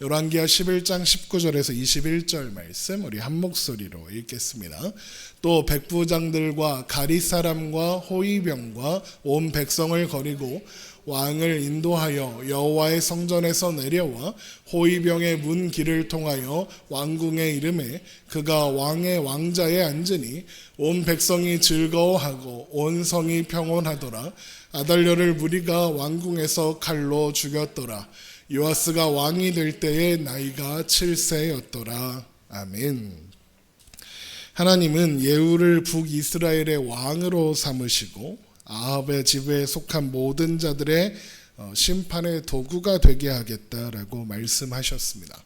열왕기하 11장 19절에서 21절 말씀 우리 한 목소리로 읽겠습니다. 또 백부장들과 가리 사람과 호위병과 온 백성을 거리고 왕을 인도하여 여호와의 성전에서 내려와 호위병의 문 길을 통하여 왕궁에 이르매 그가 왕의 왕자에 앉으니 온 백성이 즐거워하고 온 성이 평온하더라. 아달랴를 무리가 왕궁에서 칼로 죽였더라. 요아스가 왕이 될 때에 나이가 7세였더라. 아멘. 하나님은 예후를 북이스라엘의 왕으로 삼으시고 아합의 집에 속한 모든 자들의 심판의 도구가 되게 하겠다라고 말씀하셨습니다.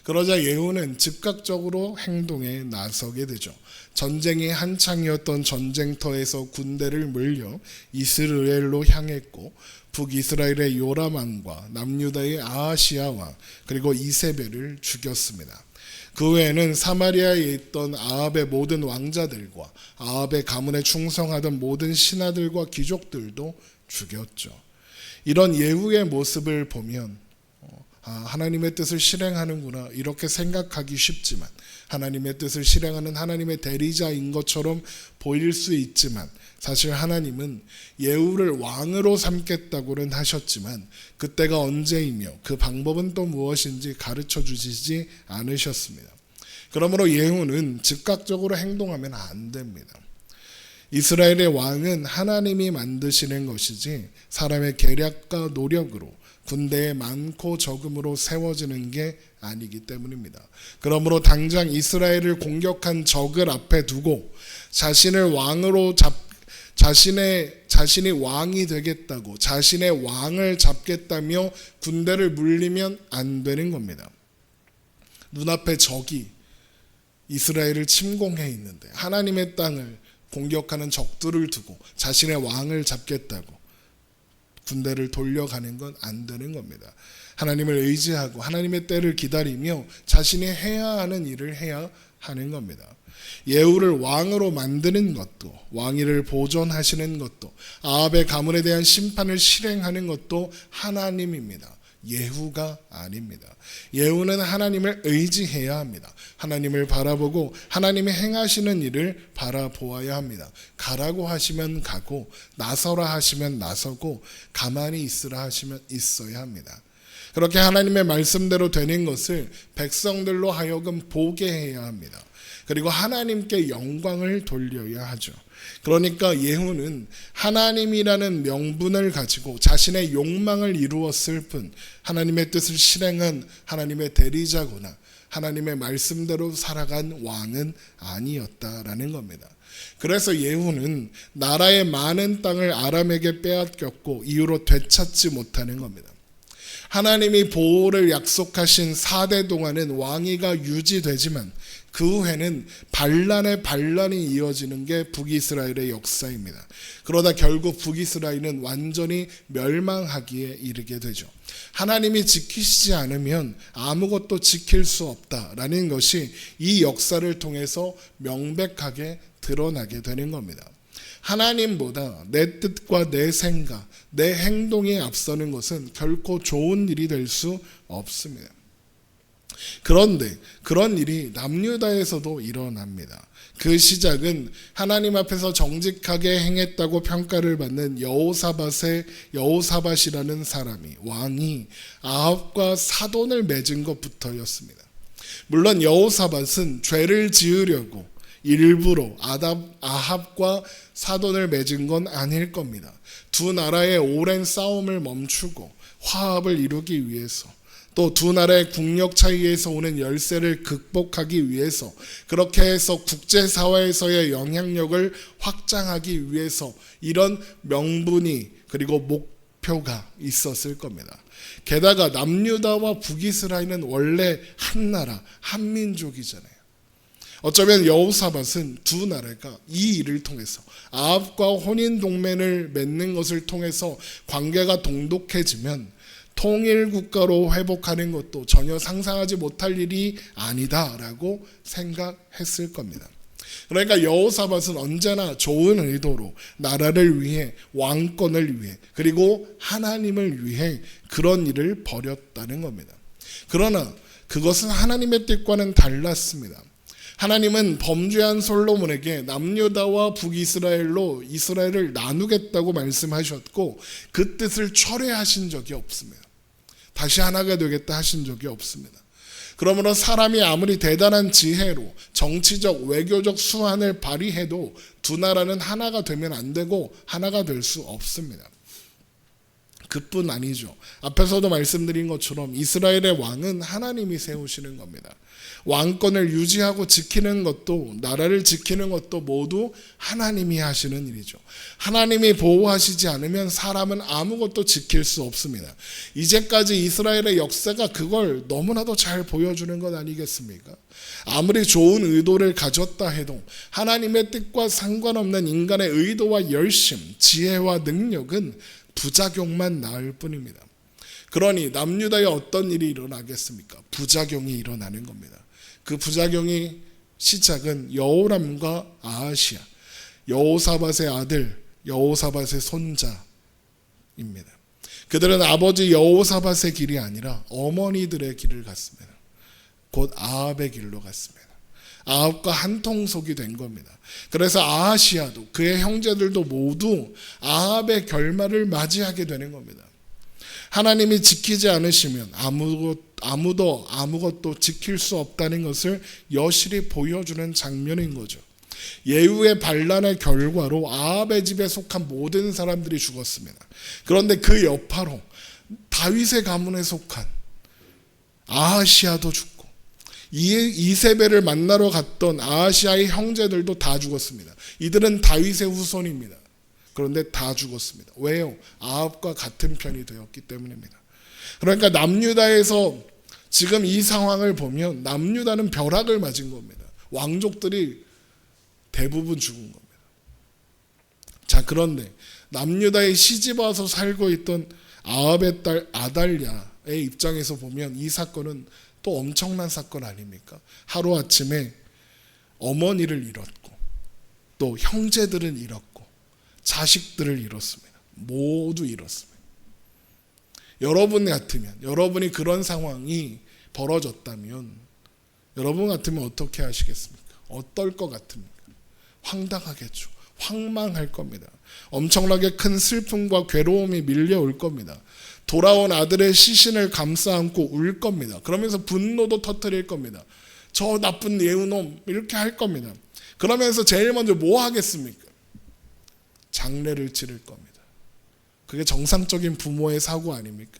그러자 예후는 즉각적으로 행동에 나서게 되죠. 전쟁이 한창이었던 전쟁터에서 군대를 물려 이스라엘로 향했고 북이스라엘의 요람 왕과 남유다의 아하시야 왕 그리고 이세벨을 죽였습니다. 그 외에는 사마리아에 있던 아합의 모든 왕자들과 아합의 가문에 충성하던 모든 신하들과 귀족들도 죽였죠. 이런 예후의 모습을 보면 하나님의 뜻을 실행하는구나 이렇게 생각하기 쉽지만 하나님의 뜻을 실행하는 하나님의 대리자인 것처럼 보일 수 있지만 사실 하나님은 예후를 왕으로 삼겠다고는 하셨지만 그때가 언제이며 그 방법은 또 무엇인지 가르쳐 주시지 않으셨습니다. 그러므로 예후는 즉각적으로 행동하면 안 됩니다. 이스라엘의 왕은 하나님이 만드시는 것이지 사람의 계략과 노력으로 군대의 많고 적음으로 세워지는 게 아니기 때문입니다. 그러므로 당장 이스라엘을 공격한 적을 앞에 두고 자신을 왕으로 자신이 왕이 되겠다고 자신의 왕을 잡겠다며 군대를 물리면 안 되는 겁니다. 눈앞에 적이 이스라엘을 침공해 있는데 하나님의 땅을 공격하는 적들을 두고 자신의 왕을 잡겠다고 군대를 돌려가는 건 안 되는 겁니다. 하나님을 의지하고 하나님의 때를 기다리며 자신이 해야 하는 일을 해야 하는 겁니다. 예후를 왕으로 만드는 것도 왕위를 보존하시는 것도 아합의 가문에 대한 심판을 실행하는 것도 하나님입니다. 예후가 아닙니다. 예후는 하나님을 의지해야 합니다. 하나님을 바라보고 하나님이 행하시는 일을 바라보아야 합니다. 가라고 하시면 가고 나서라 하시면 나서고 가만히 있으라 하시면 있어야 합니다. 그렇게 하나님의 말씀대로 되는 것을 백성들로 하여금 보게 해야 합니다. 그리고 하나님께 영광을 돌려야 하죠. 그러니까 예후는 하나님이라는 명분을 가지고 자신의 욕망을 이루었을 뿐 하나님의 뜻을 실행한 하나님의 대리자구나 하나님의 말씀대로 살아간 왕은 아니었다라는 겁니다. 그래서 예후는 나라의 많은 땅을 아람에게 빼앗겼고 이후로 되찾지 못하는 겁니다. 하나님이 보호를 약속하신 4대 동안은 왕위가 유지되지만 그 후에는 반란의 반란이 이어지는 게 북이스라엘의 역사입니다. 그러다 결국 북이스라엘은 완전히 멸망하기에 이르게 되죠. 하나님이 지키시지 않으면 아무것도 지킬 수 없다라는 것이 이 역사를 통해서 명백하게 드러나게 되는 겁니다. 하나님보다 내 뜻과 내 생각, 내 행동에 앞서는 것은 결코 좋은 일이 될 수 없습니다. 그런데 그런 일이 남유다에서도 일어납니다. 그 시작은 하나님 앞에서 정직하게 행했다고 평가를 받는 여호사밧이라는 사람이 왕이 아합과 사돈을 맺은 것부터였습니다. 물론 여호사밧은 죄를 지으려고 일부러 아합과 사돈을 맺은 건 아닐 겁니다. 두 나라의 오랜 싸움을 멈추고 화합을 이루기 위해서 또 두 나라의 국력 차이에서 오는 열세를 극복하기 위해서 그렇게 해서 국제사회에서의 영향력을 확장하기 위해서 이런 명분이 그리고 목표가 있었을 겁니다. 게다가 남유다와 북이스라엘은 원래 한 나라, 한 민족이잖아요. 어쩌면 여호사밧은 두 나라가 이 일을 통해서 아합과 혼인 동맹을 맺는 것을 통해서 관계가 돈독해지면 통일 국가로 회복하는 것도 전혀 상상하지 못할 일이 아니다라고 생각했을 겁니다. 그러니까 여호사밧은 언제나 좋은 의도로 나라를 위해 왕권을 위해 그리고 하나님을 위해 그런 일을 벌였다는 겁니다. 그러나 그것은 하나님의 뜻과는 달랐습니다. 하나님은 범죄한 솔로몬에게 남유다와 북이스라엘로 이스라엘을 나누겠다고 말씀하셨고 그 뜻을 철회하신 적이 없습니다. 다시 하나가 되겠다 하신 적이 없습니다. 그러므로 사람이 아무리 대단한 지혜로 정치적 외교적 수완을 발휘해도 두 나라는 하나가 되면 안 되고 하나가 될 수 없습니다. 그뿐 아니죠. 앞에서도 말씀드린 것처럼 이스라엘의 왕은 하나님이 세우시는 겁니다. 왕권을 유지하고 지키는 것도 나라를 지키는 것도 모두 하나님이 하시는 일이죠. 하나님이 보호하시지 않으면 사람은 아무것도 지킬 수 없습니다. 이제까지 이스라엘의 역사가 그걸 너무나도 잘 보여주는 것 아니겠습니까? 아무리 좋은 의도를 가졌다 해도 하나님의 뜻과 상관없는 인간의 의도와 열심, 지혜와 능력은 부작용만 낳을 뿐입니다. 그러니 남유다에 어떤 일이 일어나겠습니까? 부작용이 일어나는 겁니다. 그 부작용이 시작은 여호람과 아하시야, 여호사밧의 아들, 여호사밧의 손자입니다. 그들은 아버지 여호사밧의 길이 아니라 어머니들의 길을 갔습니다. 곧 아합의 길로 갔습니다. 아합과 한통속이 된 겁니다. 그래서 아하시야도 그의 형제들도 모두 아합의 결말을 맞이하게 되는 겁니다. 하나님이 지키지 않으시면 아무도 아무것도 지킬 수 없다는 것을 여실히 보여주는 장면인 거죠. 예후의 반란의 결과로 아합의 집에 속한 모든 사람들이 죽었습니다. 그런데 그 여파로 다윗의 가문에 속한 아하시야도 죽고 이세벨을 만나러 갔던 아하시야의 형제들도 다 죽었습니다. 이들은 다윗의 후손입니다. 그런데 다 죽었습니다. 왜요? 아합과 같은 편이 되었기 때문입니다. 그러니까 남유다에서 지금 이 상황을 보면 남유다는 벼락을 맞은 겁니다. 왕족들이 대부분 죽은 겁니다. 자, 그런데 남유다에 시집 와서 살고 있던 아합의 딸 아달랴의 입장에서 보면 이 사건은 또 엄청난 사건 아닙니까? 하루아침에 어머니를 잃었고 또 형제들은 잃었고 자식들을 잃었습니다. 모두 잃었습니다. 여러분 같으면, 여러분이 그런 상황이 벌어졌다면 여러분 같으면 어떻게 하시겠습니까? 어떨 것 같습니까? 황당하겠죠. 황망할 겁니다. 엄청나게 큰 슬픔과 괴로움이 밀려올 겁니다. 돌아온 아들의 시신을 감싸 안고 울 겁니다. 그러면서 분노도 터뜨릴 겁니다. 저 나쁜 예우놈 이렇게 할 겁니다. 그러면서 제일 먼저 뭐 하겠습니까? 장례를 치를 겁니다. 그게 정상적인 부모의 사고 아닙니까?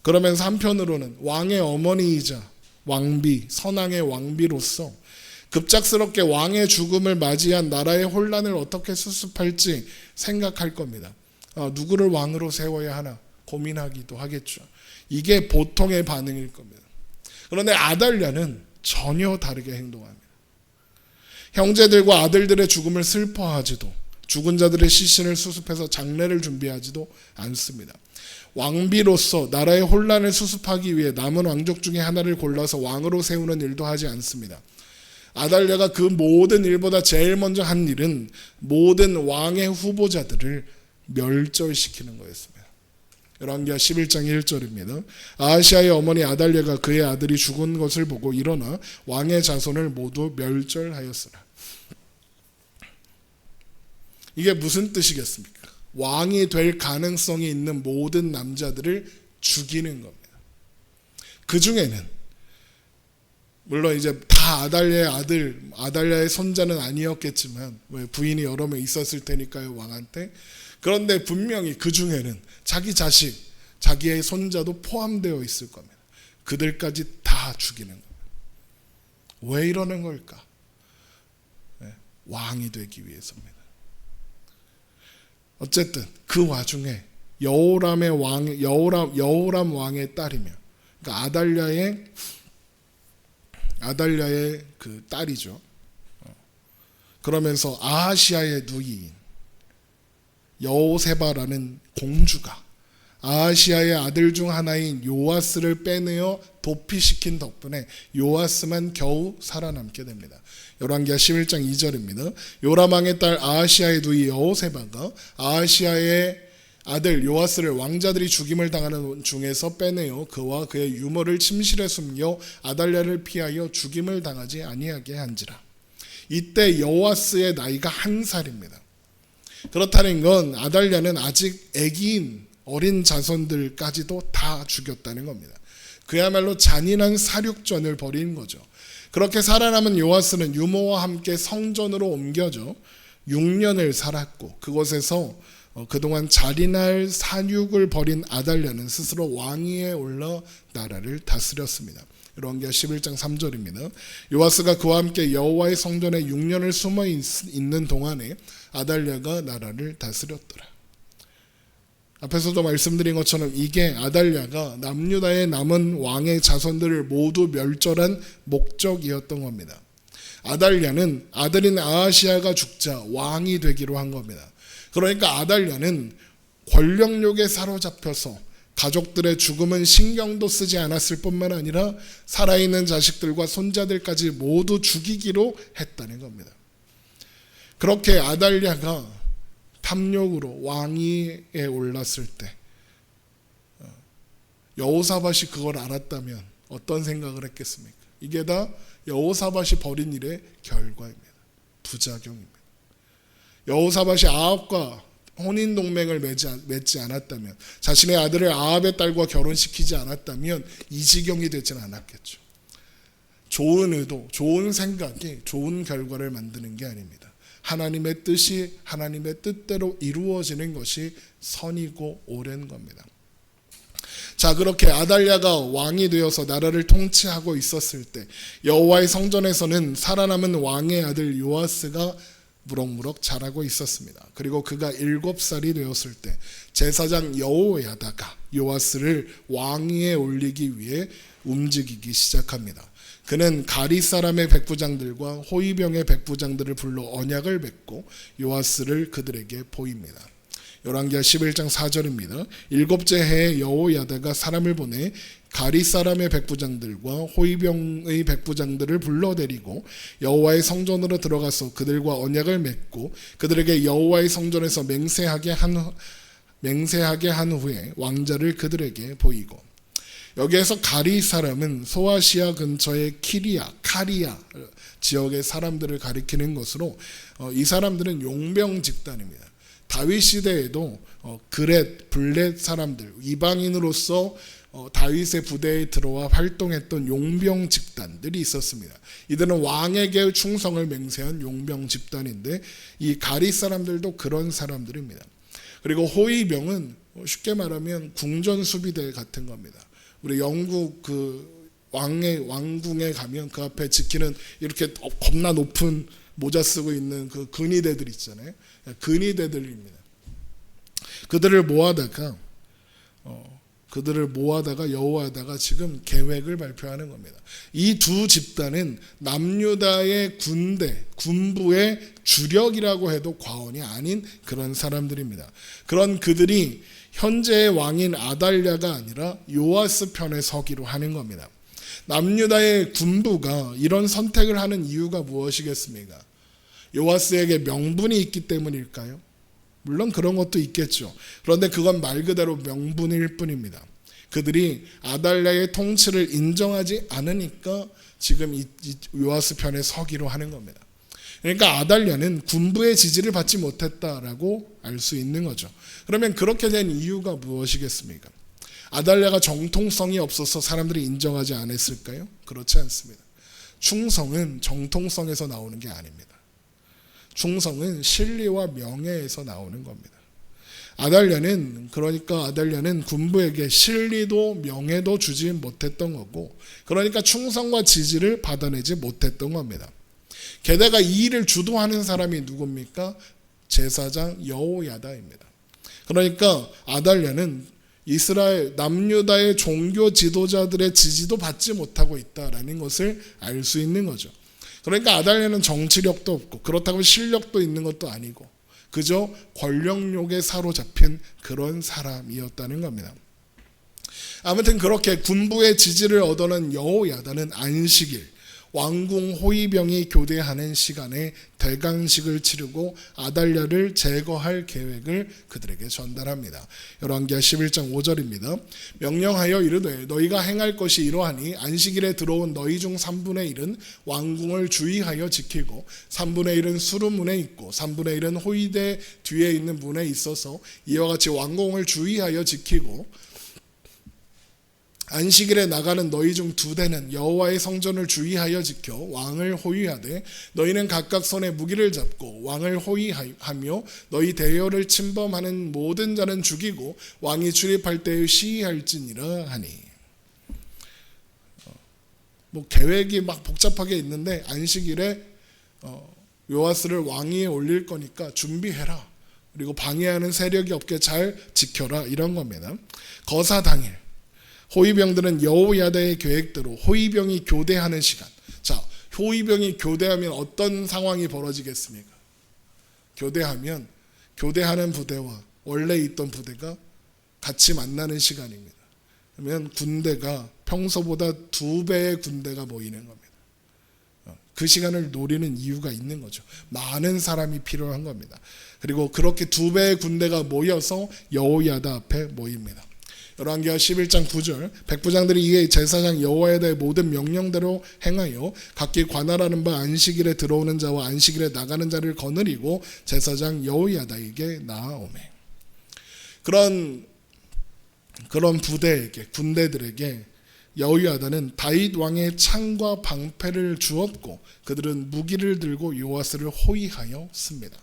그러면서 한편으로는 왕의 어머니이자 왕비, 선왕의 왕비로서 급작스럽게 왕의 죽음을 맞이한 나라의 혼란을 어떻게 수습할지 생각할 겁니다. 누구를 왕으로 세워야 하나 고민하기도 하겠죠. 이게 보통의 반응일 겁니다. 그런데 아달랴는 전혀 다르게 행동합니다. 형제들과 아들들의 죽음을 슬퍼하지도 죽은 자들의 시신을 수습해서 장례를 준비하지도 않습니다. 왕비로서 나라의 혼란을 수습하기 위해 남은 왕족 중에 하나를 골라서 왕으로 세우는 일도 하지 않습니다. 아달랴가 그 모든 일보다 제일 먼저 한 일은 모든 왕의 후보자들을 멸절시키는 거였습니다. 열왕기하 11장 1절입니다. 아하시야의 어머니 아달랴가 그의 아들이 죽은 것을 보고 일어나 왕의 자손을 모두 멸절하였으나. 이게 무슨 뜻이겠습니까? 왕이 될 가능성이 있는 모든 남자들을 죽이는 겁니다. 그 중에는 물론 이제 다 아달랴의 아들, 아달랴의 손자는 아니었겠지만 부인이 여러 명 있었을 테니까요, 왕한테. 그런데 분명히 그 중에는 자기 자식, 자기의 손자도 포함되어 있을 겁니다. 그들까지 다 죽이는 겁니다. 왜 이러는 걸까? 왕이 되기 위해서입니다. 어쨌든 그 와중에 여호람 왕의 딸이며, 그러니까 아달랴의 그 딸이죠. 그러면서 아하시야의 누이인 여호세바라는 공주가 아하시야의 아들 중 하나인 요아스를 빼내어 도피시킨 덕분에 요아스만 겨우 살아남게 됩니다. 열왕기하 11장 2절입니다. 요람 왕의 딸 아하시야의 누이 여호세바가 아들 요아스를 왕자들이 죽임을 당하는 중에서 빼내어 그와 그의 유모를 침실에 숨겨 아달랴를 피하여 죽임을 당하지 아니하게 한지라. 이때 요아스의 나이가 1살입니다. 그렇다는 건 아달랴는 아직 아기인 어린 자손들까지도 다 죽였다는 겁니다. 그야말로 잔인한 살육전을 벌인 거죠. 그렇게 살아남은 요아스는 유모와 함께 성전으로 옮겨져 6년을 살았고, 그곳에서 그동안 잔인한 살육을 벌인 아달랴는 스스로 왕위에 올라 나라를 다스렸습니다. 열왕기하 11장 3절입니다. 요아스가 그와 함께 여호와의 성전에 6년을 숨어 있는 동안에 아달랴가 나라를 다스렸더라. 앞에서도 말씀드린 것처럼 이게 아달랴가 남유다의 남은 왕의 자손들을 모두 멸절한 목적이었던 겁니다. 아달랴는 아들인 아하시아가 죽자 왕이 되기로 한 겁니다. 그러니까 아달랴는 권력욕에 사로잡혀서 가족들의 죽음은 신경도 쓰지 않았을 뿐만 아니라 살아있는 자식들과 손자들까지 모두 죽이기로 했다는 겁니다. 그렇게 아달랴가 탐욕으로 왕위에 올랐을 때 여호사밧이 그걸 알았다면 어떤 생각을 했겠습니까? 이게 다 여호사밧이 벌인 일의 결과입니다. 부작용입니다. 여호사밧이 아합과 혼인 동맹을 맺지 않았다면, 자신의 아들을 아합의 딸과 결혼시키지 않았다면 이 지경이 되지는 않았겠죠. 좋은 의도, 좋은 생각이 좋은 결과를 만드는 게 아닙니다. 하나님의 뜻이 하나님의 뜻대로 이루어지는 것이 선이고 옳은 겁니다. 자, 그렇게 아달랴가 왕이 되어서 나라를 통치하고 있었을 때 여호와의 성전에서는 살아남은 왕의 아들 요아스가 무럭무럭 자라고 있었습니다. 그리고 그가 7살이 되었을 때 제사장 여호야다가 요아스를 왕위에 올리기 위해 움직이기 시작합니다. 그는 가리 사람의 백부장들과 호위병의 백부장들을 불러 언약을 맺고 요아스를 그들에게 보입니다. 열왕기하 11장 4절입니다. 7째 해에 여호야다가 사람을 보내 가리 사람의 백부장들과 호위병의 백부장들을 불러내리고 여호와의 성전으로 들어가서 그들과 언약을 맺고 그들에게 여호와의 성전에서 맹세하게 한 후에 왕자를 그들에게 보이고, 여기에서 가리 사람은 소아시아 근처의 카리아 지역의 사람들을 가리키는 것으로 이 사람들은 용병 집단입니다. 다윗 시대에도 블렛 사람들, 이방인으로서 다윗의 부대에 들어와 활동했던 용병 집단들이 있었습니다. 이들은 왕에게 충성을 맹세한 용병 집단인데 이 가리 사람들도 그런 사람들입니다. 그리고 호위병은 쉽게 말하면 궁전 수비대 같은 겁니다. 우리 영국 그 왕궁에 가면 그 앞에 지키는 이렇게 겁나 높은 모자 쓰고 있는 그 근위대들 있잖아요. 근위대들입니다. 그들을 모아다가 여호와다가 지금 계획을 발표하는 겁니다. 이 두 집단은 남유다의 군부의 주력이라고 해도 과언이 아닌 그런 사람들입니다. 그런 그들이 현재의 왕인 아달랴가 아니라 요아스 편에 서기로 하는 겁니다. 남유다의 군부가 이런 선택을 하는 이유가 무엇이겠습니까? 요아스에게 명분이 있기 때문일까요? 물론 그런 것도 있겠죠. 그런데 그건 말 그대로 명분일 뿐입니다. 그들이 아달랴의 통치를 인정하지 않으니까 지금 이 요아스 편에 서기로 하는 겁니다. 그러니까 아달랴는 군부의 지지를 받지 못했다라고 알 수 있는 거죠. 그러면 그렇게 된 이유가 무엇이겠습니까? 아달랴가 정통성이 없어서 사람들이 인정하지 않았을까요? 그렇지 않습니다. 충성은 정통성에서 나오는 게 아닙니다. 충성은 신리와 명예에서 나오는 겁니다. 아달랴는 군부에게 신리도 명예도 주지 못했던 거고, 그러니까 충성과 지지를 받아내지 못했던 겁니다. 게다가 이 일을 주도하는 사람이 누굽니까? 제사장 여호야다입니다. 그러니까 아달랴는 이스라엘 남유다의 종교 지도자들의 지지도 받지 못하고 있다라는 것을 알 수 있는 거죠. 그러니까 아달랴는 정치력도 없고 그렇다고 실력도 있는 것도 아니고 그저 권력욕에 사로잡힌 그런 사람이었다는 겁니다. 아무튼 그렇게 군부의 지지를 얻어낸 여호야다는 안식일, 왕궁 호위병이 교대하는 시간에 대강식을 치르고 아달랴를 제거할 계획을 그들에게 전달합니다. 열왕기하 11장 5절입니다. 명령하여 이르되 너희가 행할 것이 이러하니 안식일에 들어온 너희 중 3분의 1은 왕궁을 주의하여 지키고 3분의 1은 수루문에 있고 3분의 1은 호위대 뒤에 있는 문에 있어서 이와 같이 왕궁을 주의하여 지키고 안식일에 나가는 너희 중 2대는 여호와의 성전을 주의하여 지켜 왕을 호위하되 너희는 각각 손에 무기를 잡고 왕을 호위하며 너희 대열을 침범하는 모든 자는 죽이고 왕이 출입할 때에 시위할지니라 하니. 계획이 막 복잡하게 있는데 안식일에 요아스를 왕위에 올릴 거니까 준비해라. 그리고 방해하는 세력이 없게 잘 지켜라, 이런 겁니다. 거사 당일 호위병들은 여호야다의 계획대로 호위병이 교대하는 시간. 자, 호위병이 교대하면 어떤 상황이 벌어지겠습니까? 교대하는 부대와 원래 있던 부대가 같이 만나는 시간입니다. 그러면 군대가 평소보다 2배의 군대가 모이는 겁니다. 그 시간을 노리는 이유가 있는 거죠. 많은 사람이 필요한 겁니다. 그리고 그렇게 2배의 군대가 모여서 여호야다 앞에 모입니다. 열왕기하 11장 9절 백부장들이 이에 제사장 여호야다의 모든 명령대로 행하여 각기 관할하는 바 안식일에 들어오는 자와 안식일에 나가는 자를 거느리고 제사장 여호야다에게 나아오매. 그런 군대들에게 여호야다는 다윗 왕의 창과 방패를 주었고 그들은 무기를 들고 요아스를 호위하여 씁니다.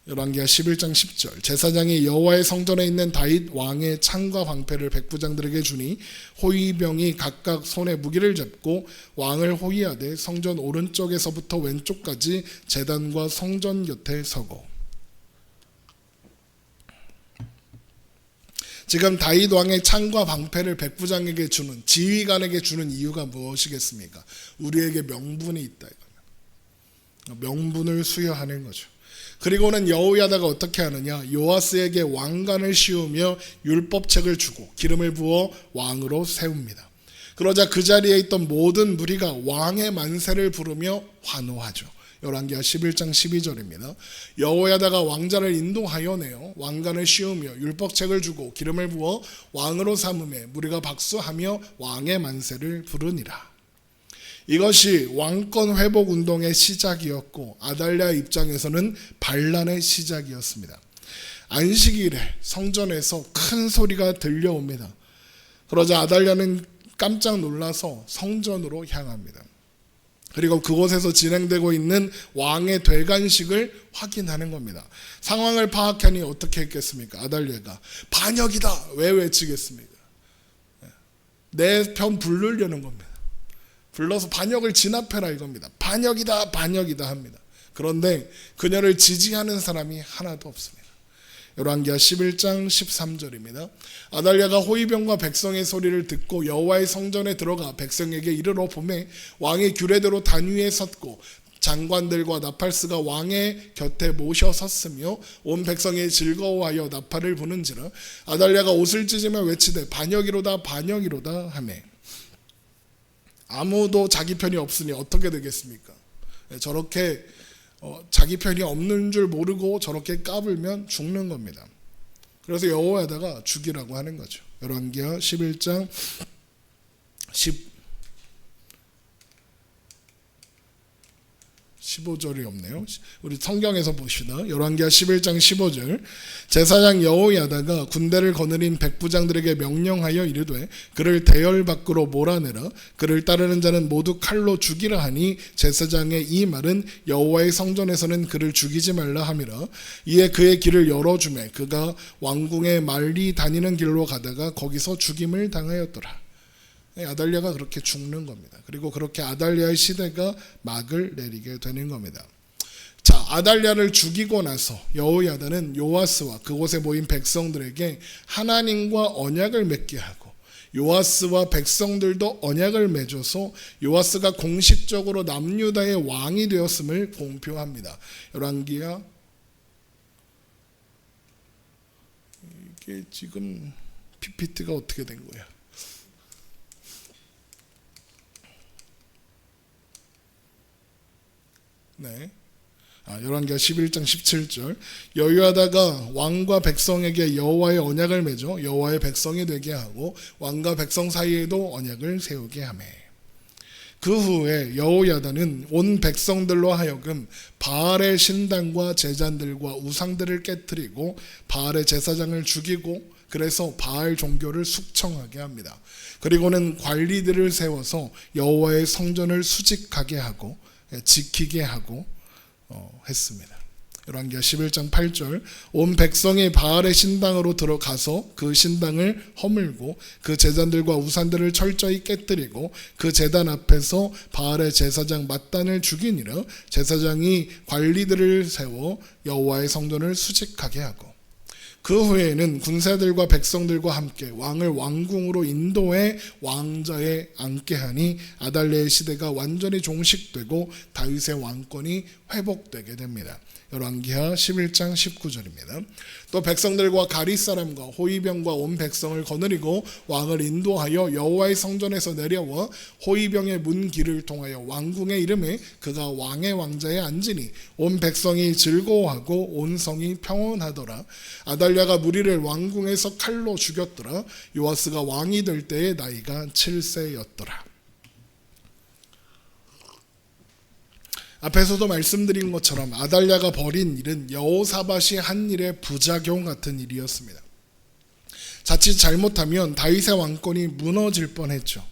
열왕기하 11장 10절 제사장이 여호와의 성전에 있는 다윗 왕의 창과 방패를 백부장들에게 주니 호위병이 각각 손에 무기를 잡고 왕을 호위하되 성전 오른쪽에서부터 왼쪽까지 제단과 성전 곁에 서고. 지금 다윗 왕의 창과 방패를 백부장에게 주는, 지휘관에게 주는 이유가 무엇이겠습니까? 우리에게 명분이 있다, 명분을 수여하는 거죠. 그리고는 여호야다가 어떻게 하느냐? 요아스에게 왕관을 씌우며 율법책을 주고 기름을 부어 왕으로 세웁니다. 그러자 그 자리에 있던 모든 무리가 왕의 만세를 부르며 환호하죠. 열왕기하 11장 12절입니다. 여호야다가 왕자를 인도하여 내어 왕관을 씌우며 율법책을 주고 기름을 부어 왕으로 삼음에 무리가 박수하며 왕의 만세를 부르니라. 이것이 왕권 회복 운동의 시작이었고 아달랴 입장에서는 반란의 시작이었습니다. 안식일에 성전에서 큰 소리가 들려옵니다. 그러자 아달랴는 깜짝 놀라서 성전으로 향합니다. 그리고 그곳에서 진행되고 있는 왕의 되관식을 확인하는 겁니다. 상황을 파악하니 어떻게 했겠습니까? 아달랴가 반역이다 왜 외치겠습니까? 내 편 부르려는 겁니다. 불러서 반역을 진압해라 이겁니다. 반역이다 합니다. 그런데 그녀를 지지하는 사람이 하나도 없습니다. 열왕기하 11장 13절입니다. 아달랴가 호위병과 백성의 소리를 듣고 여호와의 성전에 들어가 백성에게 이르러 보매 왕이 규례대로 단 위에 섰고 장관들과 나팔스가 왕의 곁에 모셔 섰으며 온 백성이 즐거워하여 나팔을 부는지라. 아달랴가 옷을 찢으며 외치되 반역이로다 하매 아무도 자기 편이 없으니 어떻게 되겠습니까? 저렇게 자기 편이 없는 줄 모르고 저렇게 까불면 죽는 겁니다. 그래서 여호야다가 죽이라고 하는 거죠. 열왕기하 11장 15절이 없네요. 우리 성경에서 봅시다. 열왕기하 11장 15절 제사장 여호야다가 군대를 거느린 백부장들에게 명령하여 이르되 그를 대열 밖으로 몰아내라. 그를 따르는 자는 모두 칼로 죽이라 하니 제사장의 이 말은 여호와의 성전에서는 그를 죽이지 말라 함이라. 이에 그의 길을 열어주매 그가 왕궁에 말리 다니는 길로 가다가 거기서 죽임을 당하였더라. 아달랴가 그렇게 죽는 겁니다. 그리고 그렇게 아달랴의 시대가 막을 내리게 되는 겁니다. 자, 아달랴를 죽이고 나서 여호야다는 요아스와 그곳에 모인 백성들에게 하나님과 언약을 맺게 하고 요아스와 백성들도 언약을 맺어서 요아스가 공식적으로 남유다의 왕이 되었음을 공표합니다. 열왕기하 이게 지금 PPT가 어떻게 된 거야? 네. 열왕기하 11장 17절. 여호야다가 왕과 백성에게 여호와의 언약을 맺어 여호와의 백성이 되게 하고 왕과 백성 사이에도 언약을 세우게 하매. 그 후에 여호야다는 온 백성들로 하여금 바알의 신당과 제잔들과 우상들을 깨뜨리고 바알의 제사장을 죽이고 그래서 바알 종교를 숙청하게 합니다. 그리고는 관리들을 세워서 여호와의 성전을 수직하게 하고 지키게 하고 했습니다. 열왕기하 11장 8절. 온 백성이 바알의 신당으로 들어가서 그 신당을 허물고 그 제단들과 우산들을 철저히 깨뜨리고 그 제단 앞에서 바알의 제사장 맏단을 죽이니라. 제사장이 관리들을 세워 여호와의 성전을 수직하게 하고 그 후에는 군사들과 백성들과 함께 왕을 왕궁으로 인도해 왕자에 앉게 하니 아달랴의 시대가 완전히 종식되고 다윗의 왕권이 회복되게 됩니다. 열왕기하 11장 19절입니다. 또 백성들과 가리 사람과 호위병과 온 백성을 거느리고 왕을 인도하여 여호와의 성전에서 내려와 호위병의 문 길을 통하여 왕궁에 이르매 그가 왕의 왕자에 앉으니 온 백성이 즐거워하고 온 성이 평온하더라. 아달랴가 무리를 왕궁에서 칼로 죽였더라. 요아스가 왕이 될 때의 나이가 7세였더라. 앞에서도 말씀드린 것처럼 아달랴가 벌인 일은 여호사밧이 한 일의 부작용 같은 일이었습니다. 자칫 잘못하면 다윗의 왕권이 무너질 뻔했죠.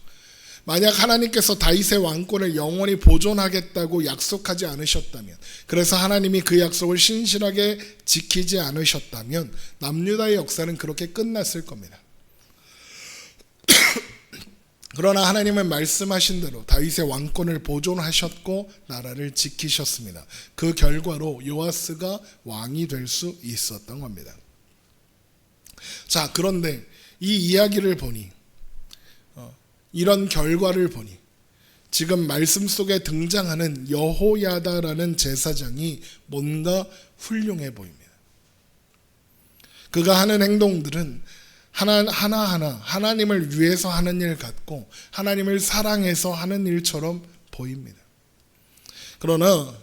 만약 하나님께서 다윗의 왕권을 영원히 보존하겠다고 약속하지 않으셨다면, 그래서 하나님이 그 약속을 신실하게 지키지 않으셨다면 남유다의 역사는 그렇게 끝났을 겁니다. 그러나 하나님은 말씀하신 대로 다윗의 왕권을 보존하셨고 나라를 지키셨습니다. 그 결과로 요아스가 왕이 될 수 있었던 겁니다. 자, 그런데 이 이야기를 보니, 이런 결과를 보니 지금 말씀 속에 등장하는 여호야다라는 제사장이 뭔가 훌륭해 보입니다. 그가 하는 행동들은 하나하나 하나님을 위해서 하는 일 같고 하나님을 사랑해서 하는 일처럼 보입니다. 그러나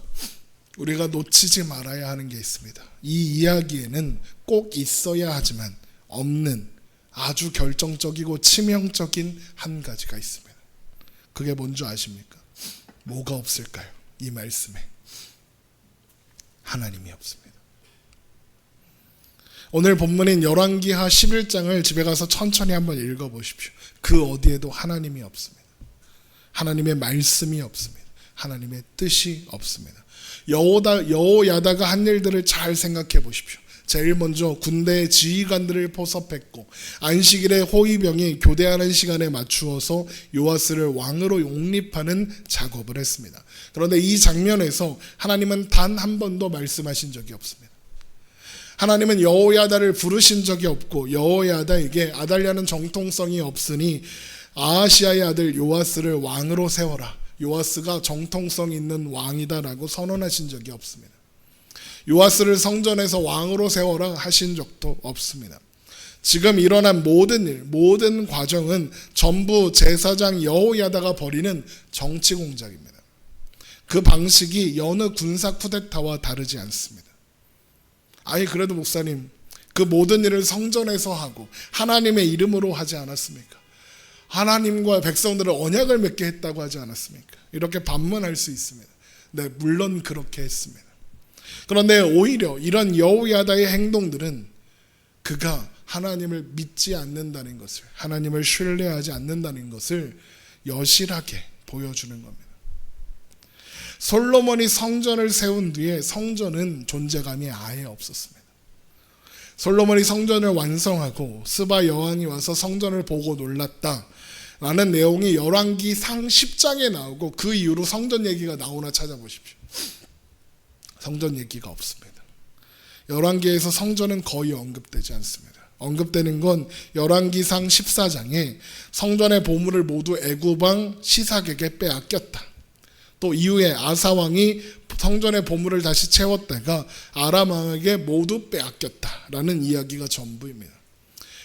우리가 놓치지 말아야 하는 게 있습니다. 이 이야기에는 꼭 있어야 하지만 없는 아주 결정적이고 치명적인 한 가지가 있습니다. 그게 뭔지 아십니까? 뭐가 없을까요? 이 말씀에 하나님이 없습니다. 오늘 본문인 열왕기하 11장을 집에 가서 천천히 한번 읽어보십시오. 그 어디에도 하나님이 없습니다. 하나님의 말씀이 없습니다. 하나님의 뜻이 없습니다. 여호야다가 한 일들을 잘 생각해 보십시오. 제일 먼저 군대의 지휘관들을 포섭했고 안식일에 호위병이 교대하는 시간에 맞추어서 요아스를 왕으로 용립하는 작업을 했습니다. 그런데 이 장면에서 하나님은 단 한 번도 말씀하신 적이 없습니다. 하나님은 여호야다를 부르신 적이 없고 여호야다에게 아달랴는 정통성이 없으니 아하시아의 아들 요아스를 왕으로 세워라. 요아스가 정통성 있는 왕이다라고 선언하신 적이 없습니다. 요아스를 성전에서 왕으로 세워라 하신 적도 없습니다. 지금 일어난 모든 일, 모든 과정은 전부 제사장 여호야다가 벌이는 정치 공작입니다. 그 방식이 여느 군사 쿠데타와 다르지 않습니다. 아니 그래도 목사님, 그 모든 일을 성전에서 하고 하나님의 이름으로 하지 않았습니까? 하나님과 백성들을 언약을 맺게 했다고 하지 않았습니까? 이렇게 반문할 수 있습니다. 네, 물론 그렇게 했습니다. 그런데 오히려 이런 여호야다의 행동들은 그가 하나님을 믿지 않는다는 것을, 하나님을 신뢰하지 않는다는 것을 여실하게 보여주는 겁니다. 솔로몬이 성전을 세운 뒤에 성전은 존재감이 아예 없었습니다. 솔로몬이 성전을 완성하고 스바 여왕이 와서 성전을 보고 놀랐다라는 내용이 열왕기상 10장에 나오고 그 이후로 성전 얘기가 나오나 찾아보십시오. 성전 얘기가 없습니다. 열왕기에서 성전은 거의 언급되지 않습니다. 언급되는 건 열왕기상 14장에 성전의 보물을 모두 애굽왕 시삭에게 빼앗겼다. 또 이후에 아사왕이 성전의 보물을 다시 채웠다가 아람왕에게 모두 빼앗겼다라는 이야기가 전부입니다.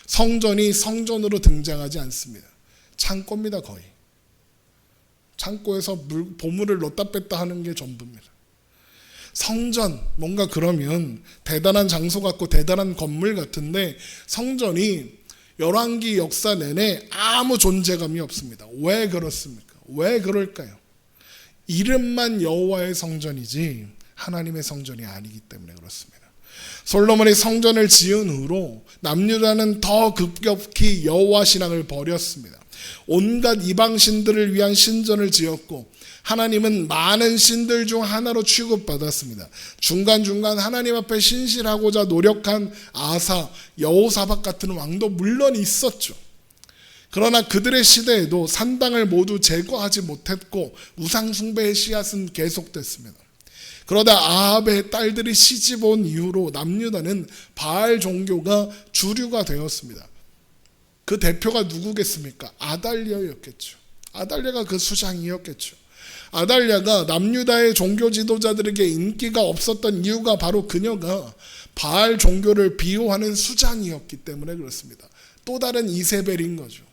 성전이 성전으로 등장하지 않습니다. 창고입니다. 거의. 창고에서 보물을 넣었다 뺐다 하는 게 전부입니다. 성전, 뭔가 그러면 대단한 장소 같고 대단한 건물 같은데 성전이 열왕기 역사 내내 아무 존재감이 없습니다. 왜 그렇습니까? 왜 그럴까요? 이름만 여호와의 성전이지 하나님의 성전이 아니기 때문에 그렇습니다. 솔로몬이 성전을 지은 후로 남유다는 더 급격히 여호와 신앙을 버렸습니다. 온갖 이방 신들을 위한 신전을 지었고 하나님은 많은 신들 중 하나로 취급받았습니다. 중간중간 하나님 앞에 신실하고자 노력한 아사, 여호사밧 같은 왕도 물론 있었죠. 그러나 그들의 시대에도 산당을 모두 제거하지 못했고 우상 숭배의 씨앗은 계속됐습니다. 그러다 아합의 딸들이 시집 온 이후로 남유다는 바알 종교가 주류가 되었습니다. 그 대표가 누구겠습니까? 아달랴였겠죠. 아달랴가 그 수장이었겠죠. 아달랴가 남유다의 종교 지도자들에게 인기가 없었던 이유가 바로 그녀가 바알 종교를 비호하는 수장이었기 때문에 그렇습니다. 또 다른 이세벨인 거죠.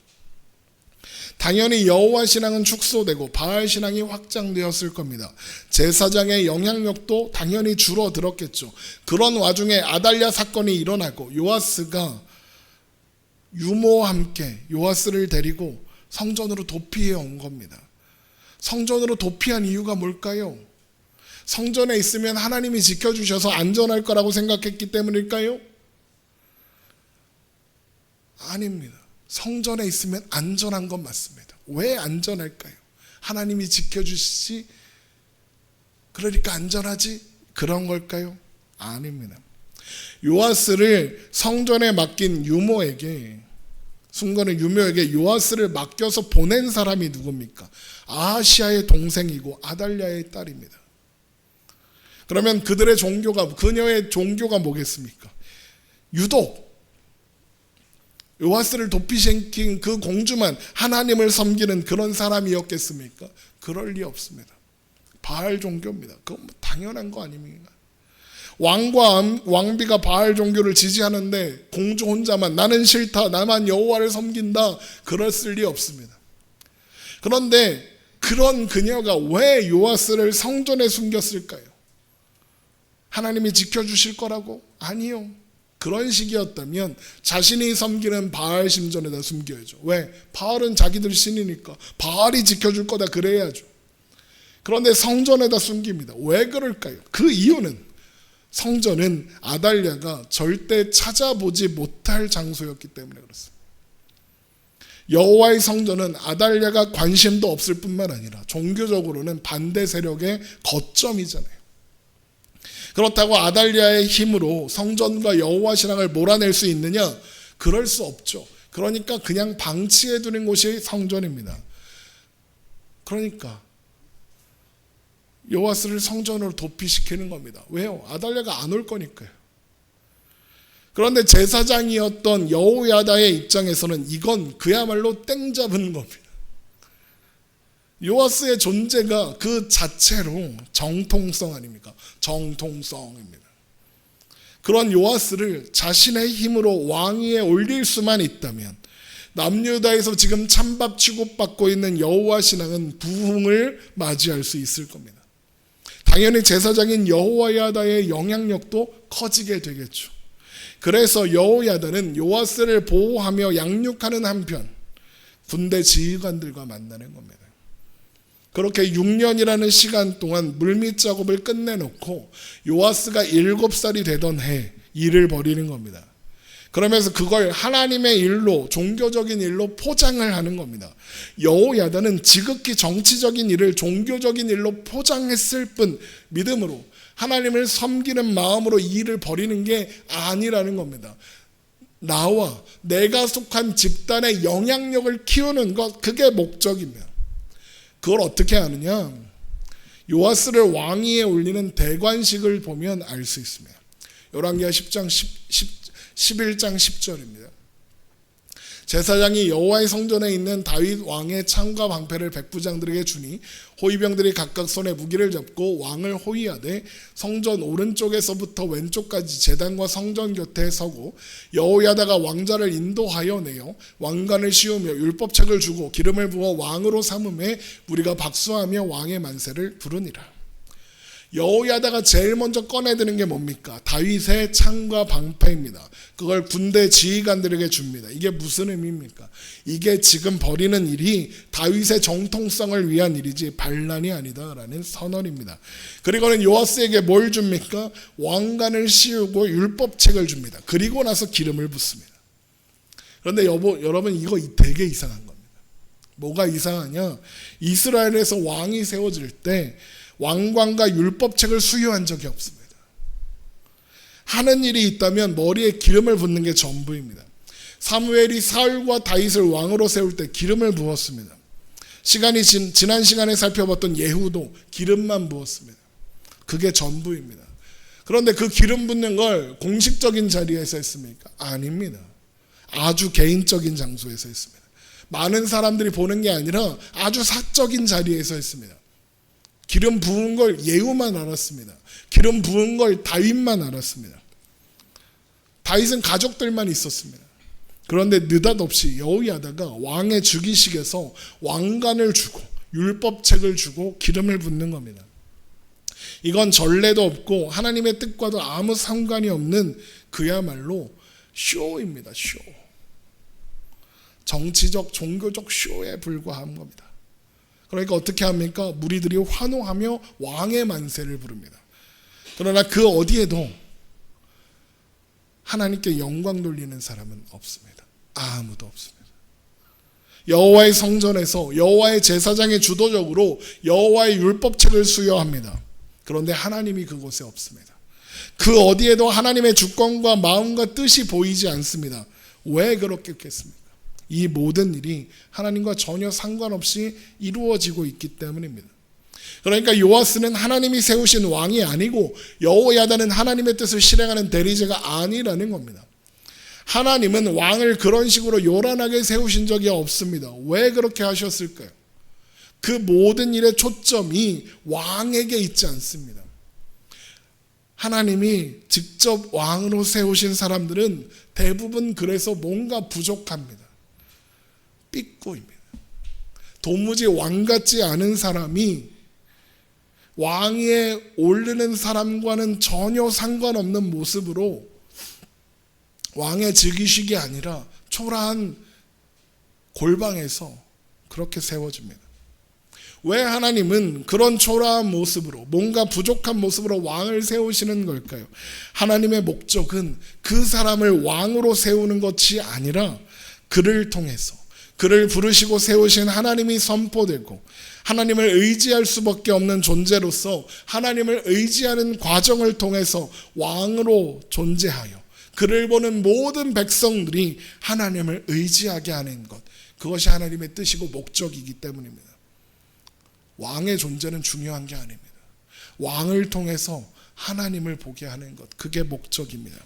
당연히 여호와 신앙은 축소되고 바알 신앙이 확장되었을 겁니다. 제사장의 영향력도 당연히 줄어들었겠죠. 그런 와중에 아달랴 사건이 일어나고 요아스가 유모와 함께 요아스를 데리고 성전으로 도피해 온 겁니다. 성전으로 도피한 이유가 뭘까요? 성전에 있으면 하나님이 지켜주셔서 안전할 거라고 생각했기 때문일까요? 아닙니다. 성전에 있으면 안전한 건 맞습니다. 왜 안전할까요? 하나님이 지켜주시지 그러니까 안전하지? 그런 걸까요? 아닙니다. 요아스를 성전에 맡긴 유모에게 순간에 유모에게 요아스를 맡겨서 보낸 사람이 누굽니까? 아하시아의 동생이고 아달랴의 딸입니다. 그러면 그들의 종교가 그녀의 종교가 뭐겠습니까? 유독 요아스를 도피시킨 그 공주만 하나님을 섬기는 그런 사람이었겠습니까? 그럴 리 없습니다. 바알 종교입니다. 그건 뭐 당연한 거 아닙니까? 왕과 왕비가 바알 종교를 지지하는데 공주 혼자만 나는 싫다, 나만 여호와를 섬긴다, 그랬을 리 없습니다. 그런데 그런 그녀가 왜 요아스를 성전에 숨겼을까요? 하나님이 지켜주실 거라고? 아니요. 그런 식이었다면 자신이 섬기는 바알 신전에다 숨겨야죠. 왜? 바알은 자기들 신이니까 바알이 지켜줄 거다 그래야죠. 그런데 성전에다 숨깁니다. 왜 그럴까요? 그 이유는 성전은 아달랴가 절대 찾아보지 못할 장소였기 때문에 그렇습니다. 여호와의 성전은 아달랴가 관심도 없을 뿐만 아니라 종교적으로는 반대 세력의 거점이잖아요. 그렇다고 아달랴의 힘으로 성전과 여호와 신앙을 몰아낼 수 있느냐? 그럴 수 없죠. 그러니까 그냥 방치해 두는 곳이 성전입니다. 그러니까 요아스를 성전으로 도피시키는 겁니다. 왜요? 아달랴가 안 올 거니까요. 그런데 제사장이었던 여호야다의 입장에서는 이건 그야말로 땡 잡은 겁니다. 요아스의 존재가 그 자체로 정통성 아닙니까? 정통성입니다. 그런 요아스를 자신의 힘으로 왕위에 올릴 수만 있다면 남유다에서 지금 찬밥 취급받고 있는 여호와 신앙은 부흥을 맞이할 수 있을 겁니다. 당연히 제사장인 여호야다의 영향력도 커지게 되겠죠. 그래서 여호야다는 요아스를 보호하며 양육하는 한편 군대 지휘관들과 만나는 겁니다. 그렇게 6년이라는 시간 동안 물밑 작업을 끝내놓고 요아스가 7살이 되던 해 일을 벌이는 겁니다. 그러면서 그걸 하나님의 일로, 종교적인 일로 포장을 하는 겁니다. 여호야다는 지극히 정치적인 일을 종교적인 일로 포장했을 뿐 믿음으로 하나님을 섬기는 마음으로 이 일을 벌이는 게 아니라는 겁니다. 나와 내가 속한 집단의 영향력을 키우는 것, 그게 목적입니다. 그걸 어떻게 하느냐? 요아스를 왕위에 올리는 대관식을 보면 알 수 있습니다. 열왕기하 11장 10절입니다. 제사장이 여호와의 성전에 있는 다윗 왕의 창과 방패를 백부장들에게 주니 호위병들이 각각 손에 무기를 잡고 왕을 호위하되 성전 오른쪽에서부터 왼쪽까지 제단과 성전 곁에 서고 여호야다가 왕자를 인도하여 내어 왕관을 씌우며 율법책을 주고 기름을 부어 왕으로 삼음에 우리가 박수하며 왕의 만세를 부르니라. 여호야다가 제일 먼저 꺼내드는 게 뭡니까? 다윗의 창과 방패입니다. 그걸 군대 지휘관들에게 줍니다. 이게 무슨 의미입니까? 이게 지금 벌이는 일이 다윗의 정통성을 위한 일이지 반란이 아니다라는 선언입니다. 그리고는 요아스에게 뭘 줍니까? 왕관을 씌우고 율법책을 줍니다. 그리고 나서 기름을 붓습니다. 그런데 여러분 이거 되게 이상한 겁니다. 뭐가 이상하냐? 이스라엘에서 왕이 세워질 때 왕관과 율법책을 수여한 적이 없습니다. 하는 일이 있다면 머리에 기름을 붓는 게 전부입니다. 사무엘이 사울과 다윗을 왕으로 세울 때 기름을 부었습니다. 지난 시간에 살펴봤던 예후도 기름만 부었습니다. 그게 전부입니다. 그런데 그 기름 붓는 걸 공식적인 자리에서 했습니까? 아닙니다. 아주 개인적인 장소에서 했습니다. 많은 사람들이 보는 게 아니라 아주 사적인 자리에서 했습니다. 기름 부은 걸 예후만 알았습니다. 기름 부은 걸 다윗만 알았습니다. 다윗은 가족들만 있었습니다. 그런데 느닷없이 여호야다가 왕의 즉위식에서 왕관을 주고 율법책을 주고 기름을 붓는 겁니다. 이건 전례도 없고 하나님의 뜻과도 아무 상관이 없는 그야말로 쇼입니다. 쇼. 정치적 종교적 쇼에 불과한 겁니다. 그러니까 어떻게 합니까? 무리들이 환호하며 왕의 만세를 부릅니다. 그러나 그 어디에도 하나님께 영광 돌리는 사람은 없습니다. 아무도 없습니다. 여호와의 성전에서 여호와의 제사장이 주도적으로 여호와의 율법책을 수여합니다. 그런데 하나님이 그곳에 없습니다. 그 어디에도 하나님의 주권과 마음과 뜻이 보이지 않습니다. 왜 그렇겠습니까? 이 모든 일이 하나님과 전혀 상관없이 이루어지고 있기 때문입니다. 그러니까 요아스는 하나님이 세우신 왕이 아니고 여호야다는 하나님의 뜻을 실행하는 대리제가 아니라는 겁니다. 하나님은 왕을 그런 식으로 요란하게 세우신 적이 없습니다. 왜 그렇게 하셨을까요? 그 모든 일의 초점이 왕에게 있지 않습니다. 하나님이 직접 왕으로 세우신 사람들은 대부분 그래서 뭔가 부족합니다. 삐꾸입니다. 도무지 왕 같지 않은 사람이 왕위에 오르는 사람과는 전혀 상관없는 모습으로 왕의 즉위식이 아니라 초라한 골방에서 그렇게 세워집니다. 왜 하나님은 그런 초라한 모습으로 뭔가 부족한 모습으로 왕을 세우시는 걸까요? 하나님의 목적은 그 사람을 왕으로 세우는 것이 아니라 그를 통해서 그를 부르시고 세우신 하나님이 선포되고 하나님을 의지할 수밖에 없는 존재로서 하나님을 의지하는 과정을 통해서 왕으로 존재하여 그를 보는 모든 백성들이 하나님을 의지하게 하는 것, 그것이 하나님의 뜻이고 목적이기 때문입니다. 왕의 존재는 중요한 게 아닙니다. 왕을 통해서 하나님을 보게 하는 것, 그게 목적입니다.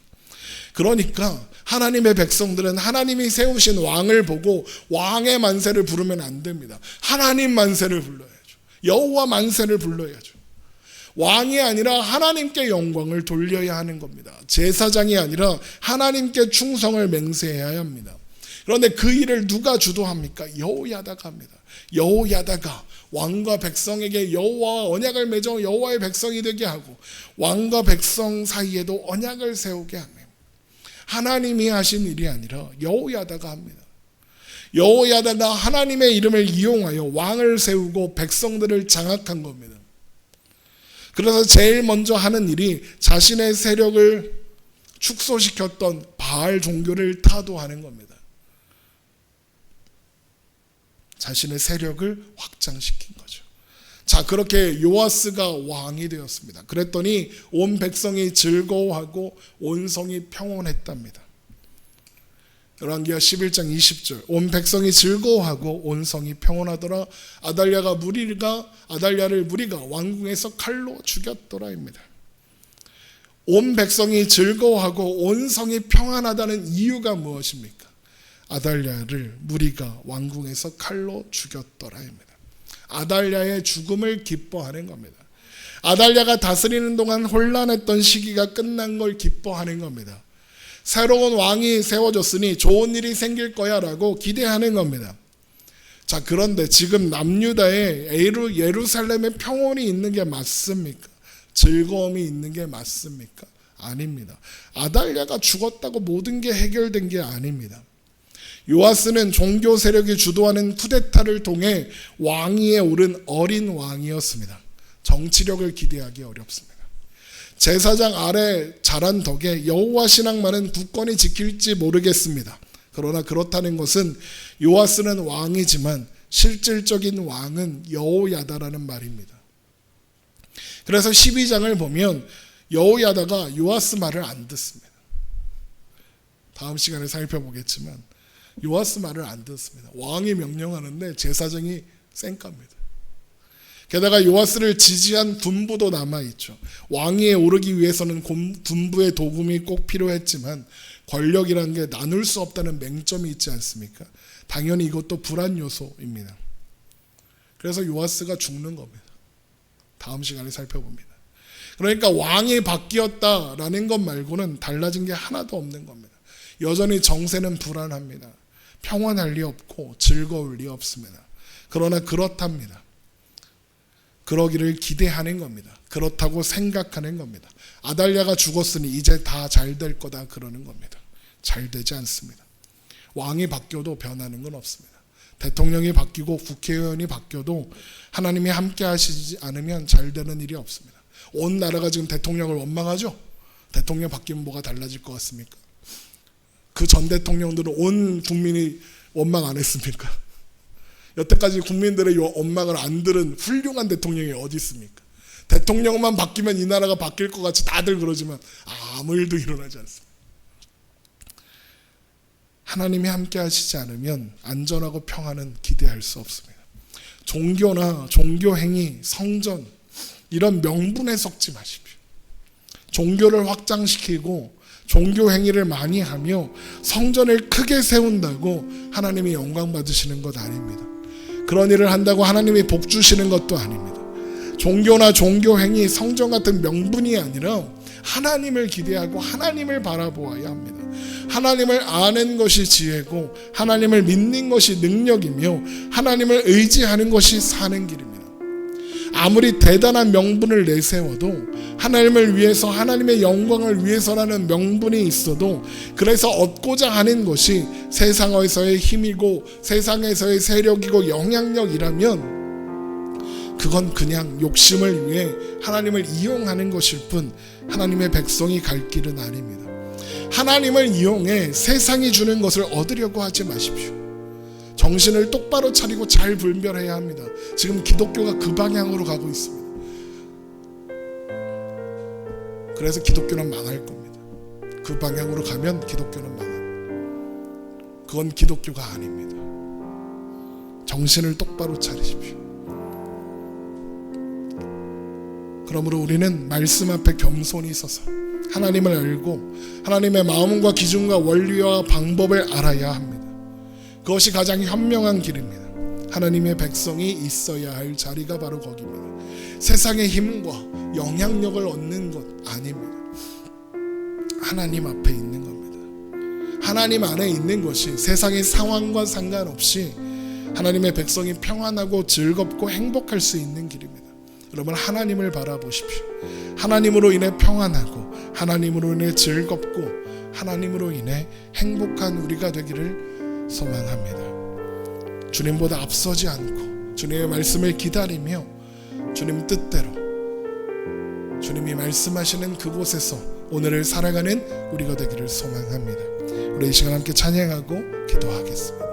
그러니까 하나님의 백성들은 하나님이 세우신 왕을 보고 왕의 만세를 부르면 안 됩니다. 하나님 만세를 불러야죠. 여호와 만세를 불러야죠. 왕이 아니라 하나님께 영광을 돌려야 하는 겁니다. 제사장이 아니라 하나님께 충성을 맹세해야 합니다. 그런데 그 일을 누가 주도합니까? 여호야다가 합니다. 여호야다가 왕과 백성에게 여호와와 언약을 맺어 여호와의 백성이 되게 하고 왕과 백성 사이에도 언약을 세우게 합니다. 하나님이 하신 일이 아니라 여호야다가 합니다. 여호야다가 하나님의 이름을 이용하여 왕을 세우고 백성들을 장악한 겁니다. 그래서 제일 먼저 하는 일이 자신의 세력을 축소시켰던 바알 종교를 타도하는 겁니다. 자신의 세력을 확장시킨 거죠. 자, 그렇게 요아스가 왕이 되었습니다. 그랬더니 온 백성이 즐거워하고 온 성이 평온했답니다. 열왕기하 11장 20절 온 백성이 즐거워하고 온 성이 평온하더라. 아달랴를 무리가 왕궁에서 칼로 죽였더라입니다. 온 백성이 즐거워하고 온 성이 평안하다는 이유가 무엇입니까? 아달랴를 무리가 왕궁에서 칼로 죽였더라입니다. 아달랴의 죽음을 기뻐하는 겁니다. 아달랴가 다스리는 동안 혼란했던 시기가 끝난 걸 기뻐하는 겁니다. 새로운 왕이 세워졌으니 좋은 일이 생길 거야 라고 기대하는 겁니다. 자, 그런데 지금 남유다에 예루살렘에 평온이 있는 게 맞습니까? 즐거움이 있는 게 맞습니까? 아닙니다. 아달랴가 죽었다고 모든 게 해결된 게 아닙니다. 요아스는 종교 세력이 주도하는 쿠데타를 통해 왕위에 오른 어린 왕이었습니다. 정치력을 기대하기 어렵습니다. 제사장 아래 자란 덕에 여호와 신앙만은 굳건히 지킬지 모르겠습니다. 그러나 그렇다는 것은 요아스는 왕이지만 실질적인 왕은 여호야다라는 말입니다. 그래서 12장을 보면 여호야다가 요아스 말을 안 듣습니다. 다음 시간에 살펴보겠지만 요아스 말을 안 듣습니다. 왕이 명령하는데 제사장이 쌩깝니다. 게다가 요아스를 지지한 군부도 남아있죠. 왕위에 오르기 위해서는 군부의 도움이 꼭 필요했지만 권력이라는 게 나눌 수 없다는 맹점이 있지 않습니까? 당연히 이것도 불안 요소입니다. 그래서 요아스가 죽는 겁니다. 다음 시간에 살펴봅니다. 그러니까 왕이 바뀌었다라는 것 말고는 달라진 게 하나도 없는 겁니다. 여전히 정세는 불안합니다. 평안할 리 없고 즐거울 리 없습니다. 그러나 그렇답니다. 그러기를 기대하는 겁니다. 그렇다고 생각하는 겁니다. 아달랴가 죽었으니 이제 다 잘 될 거다 그러는 겁니다. 잘 되지 않습니다. 왕이 바뀌어도 변하는 건 없습니다. 대통령이 바뀌고 국회의원이 바뀌어도 하나님이 함께 하시지 않으면 잘 되는 일이 없습니다. 온 나라가 지금 대통령을 원망하죠? 대통령 바뀌면 뭐가 달라질 것 같습니까? 그 전 대통령들은 온 국민이 원망 안 했습니까? 여태까지 국민들의 원망을 안 들은 훌륭한 대통령이 어디 있습니까? 대통령만 바뀌면 이 나라가 바뀔 것 같이 다들 그러지만 아무 일도 일어나지 않습니다. 하나님이 함께 하시지 않으면 안전하고 평안은 기대할 수 없습니다. 종교나 종교행위, 성전 이런 명분에 속지 마십시오. 종교를 확장시키고 종교행위를 많이 하며 성전을 크게 세운다고 하나님이 영광 받으시는 것 아닙니다. 그런 일을 한다고 하나님이 복 주시는 것도 아닙니다. 종교나 종교행위, 성전 같은 명분이 아니라 하나님을 기대하고 하나님을 바라보아야 합니다. 하나님을 아는 것이 지혜고 하나님을 믿는 것이 능력이며 하나님을 의지하는 것이 사는 길입니다. 아무리 대단한 명분을 내세워도 하나님을 위해서 하나님의 영광을 위해서라는 명분이 있어도 그래서 얻고자 하는 것이 세상에서의 힘이고 세상에서의 세력이고 영향력이라면 그건 그냥 욕심을 위해 하나님을 이용하는 것일 뿐 하나님의 백성이 갈 길은 아닙니다. 하나님을 이용해 세상이 주는 것을 얻으려고 하지 마십시오. 정신을 똑바로 차리고 잘 분별해야 합니다. 지금 기독교가 그 방향으로 가고 있습니다. 그래서 기독교는 망할 겁니다. 그 방향으로 가면 기독교는 망합니다. 그건 기독교가 아닙니다. 정신을 똑바로 차리십시오. 그러므로 우리는 말씀 앞에 겸손히 서서 하나님을 알고 하나님의 마음과 기준과 원리와 방법을 알아야 합니다. 그것이 가장 현명한 길입니다. 하나님의 백성이 있어야 할 자리가 바로 거기입니다. 세상의 힘과 영향력을 얻는 것 아닙니다. 하나님 앞에 있는 겁니다. 하나님 안에 있는 것이 세상의 상황과 상관없이 하나님의 백성이 평안하고 즐겁고 행복할 수 있는 길입니다. 여러분 하나님을 바라보십시오. 하나님으로 인해 평안하고 하나님으로 인해 즐겁고 하나님으로 인해 행복한 우리가 되기를 소망합니다. 주님보다 앞서지 않고 주님의 말씀을 기다리며 주님 뜻대로 주님이 말씀하시는 그곳에서 오늘을 살아가는 우리가 되기를 소망합니다. 우리 이 시간 함께 찬양하고 기도하겠습니다.